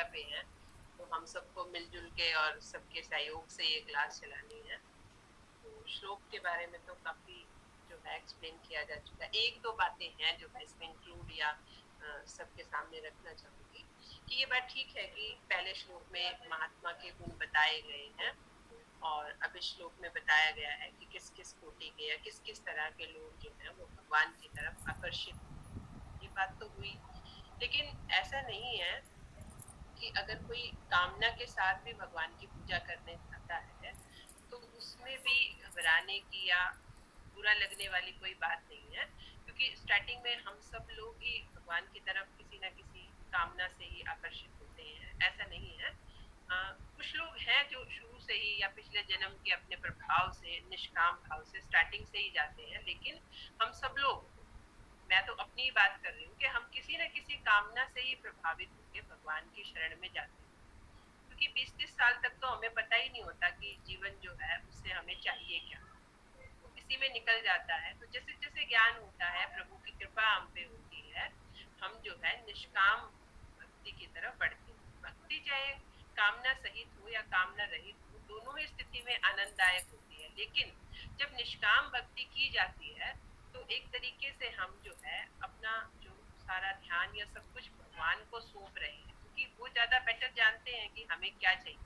जगह पे हैं, तो हम सबको मिलजुल के और सबके सहयोग से ये क्लास चलानी है। तो श्लोक के बारे में तो काफी जो है एक्सप्लेन किया जा चुका है। एक दो बातें हैं जो मैं इसमें इंक्लूड या सबके सामने रखना चाहूंगी कि ये बात ठीक है कि पहले श्लोक में महात्मा के गुण बताए गए हैं और अब इस श्लोक में बताया गया है कि किस किस कोटि के या किस किस तरह के लोग जो है वो भगवान की तरफ आकर्षित। ये बात तो हुई, लेकिन ऐसा नहीं है कि अगर कोई कामना के साथ भी भगवान की पूजा करने जाता है तो उसमें भी घबराने की या बुरा लगने वाली कोई बात नहीं है, क्योंकि स्टार्टिंग में हम सब लोग ही भगवान की तरफ किसी ना किसी कामना से ही आकर्षित होते हैं, ऐसा नहीं है। कुछ लोग हैं जो शुरू से ही या पिछले जन्म के अपने प्रभाव से निष्काम भाव से स्टार्टिंग से ही जाते हैं, लेकिन हम सब लोग, मैं तो अपनी ही बात कर रही हूँ कि हम किसी न किसी कामना से ही प्रभावित होकर भगवान की शरण में जाते हैं, क्योंकि 20-30 साल तक तो हमें पता ही नहीं होता कि जीवन जो है उससे हमें चाहिए क्या, तो इसी में निकल जाता है। तो जैसे जैसे ज्ञान होता है, प्रभु की कृपा हम पे होती है, हम जो है निष्काम भक्ति की तरफ बढ़ते हैं। भक्ति चाहे कामना सहित हो या कामना रहित हो, दोनों ही स्थिति में आनंददायक होती है, लेकिन जब निष्काम भक्ति की जाती है तो एक तरीके से हम जो है अपना जो सारा ध्यान या सब कुछ भगवान को सौंप रहे हैं, क्योंकि वो ज्यादा बेटर जानते हैं कि हमें क्या चाहिए।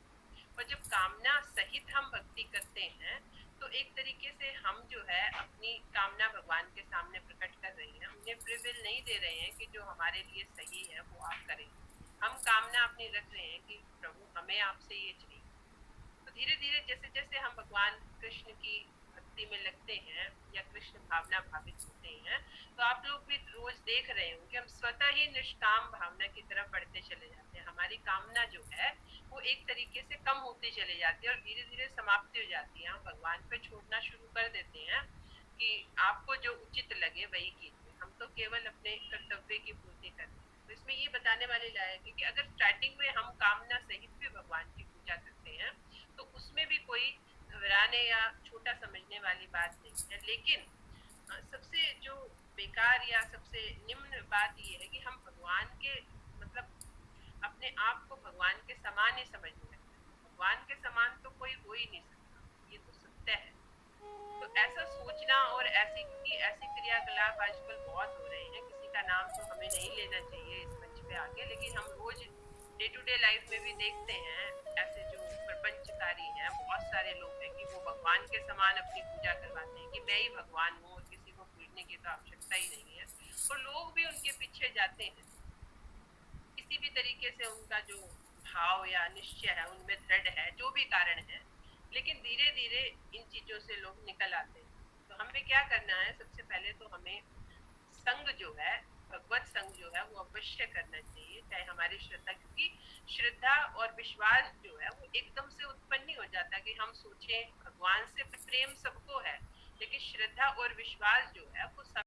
और जब कामना सहित हम भक्ति करते हैं तो एक तरीके से हम जो है अपनी कामना भगवान के सामने प्रकट कर रही हैं, उन्हें फ्री विल नहीं दे रहे हैं कि जो हमारे लिए सही है वो आप करें। हम कामना अपनी रख रहे हैं कि प्रभु हमें आपसे ये चाहिए। तो धीरे धीरे जैसे जैसे हम भगवान कृष्ण की भक्ति में लगते हैं या कृष्ण भावना भावित होते हैं, तो आप लोग भी रोज देख रहे होंगे हम स्वतः ही निष्काम भावना की तरफ बढ़ते चले जाते हैं। हमारी कामना जो है वो एक तरीके से कम होती चली जाती है और धीरे धीरे समाप्ति हो जाती है। हम भगवान पे छोड़ना शुरू कर देते हैं कि आपको जो उचित लगे वही कीजिए, हम तो केवल अपने कर्तव्य की पूर्ति करते हैं। तो इसमें ये बताने वाले लायक है कि अगर स्टार्टिंग में हम कामना सहित भी भगवान की पूजा करते हैं तो उसमें भी कोई घबराने या छोटा समझने वाली बात नहीं है, लेकिन सबसे जो बेकार या सबसे निम्न बात ये है कि हम भगवान के मतलब अपने आप को भगवान के समान ही समझने लगते हैं। भगवान के समान तो कोई हो ही नहीं सकता, ये तो सत्य है। तो ऐसा सोचना और ऐसी, क्योंकि ऐसे क्रियाकलाप आजकल बहुत हो रहे हैं, किसी का नाम तो हमें नहीं लेना चाहिए इस मंच पे आके, लेकिन हम रोज डे टू डे लाइफ में भी देखते हैं ऐसे जो प्रपंचकारी हैं, बहुत सारे लोग हैं कि वो भगवान के समान अपनी पूजा करवाते हैं कि मैं ही भगवान हूँ और किसी को पूजने की तो आवश्यकता ही नहीं है, और लोग भी उनके पीछे जाते हैं। किसी भी तरीके से उनका जो भाव या निश्चय है उनमें दृढ़ है, जो भी कारण है, लेकिन धीरे धीरे इन चीजों से लोग निकल आते हैं। तो हमें क्या करना है, सबसे पहले तो हमें संग जो है, भगवत संग जो है वो अवश्य करना चाहिए, चाहे हमारी श्रद्धा, क्योंकि श्रद्धा और विश्वास जो है वो एकदम से उत्पन्न नहीं हो जाता कि हम सोचें। भगवान से प्रेम सबको है, लेकिन श्रद्धा और विश्वास जो है वो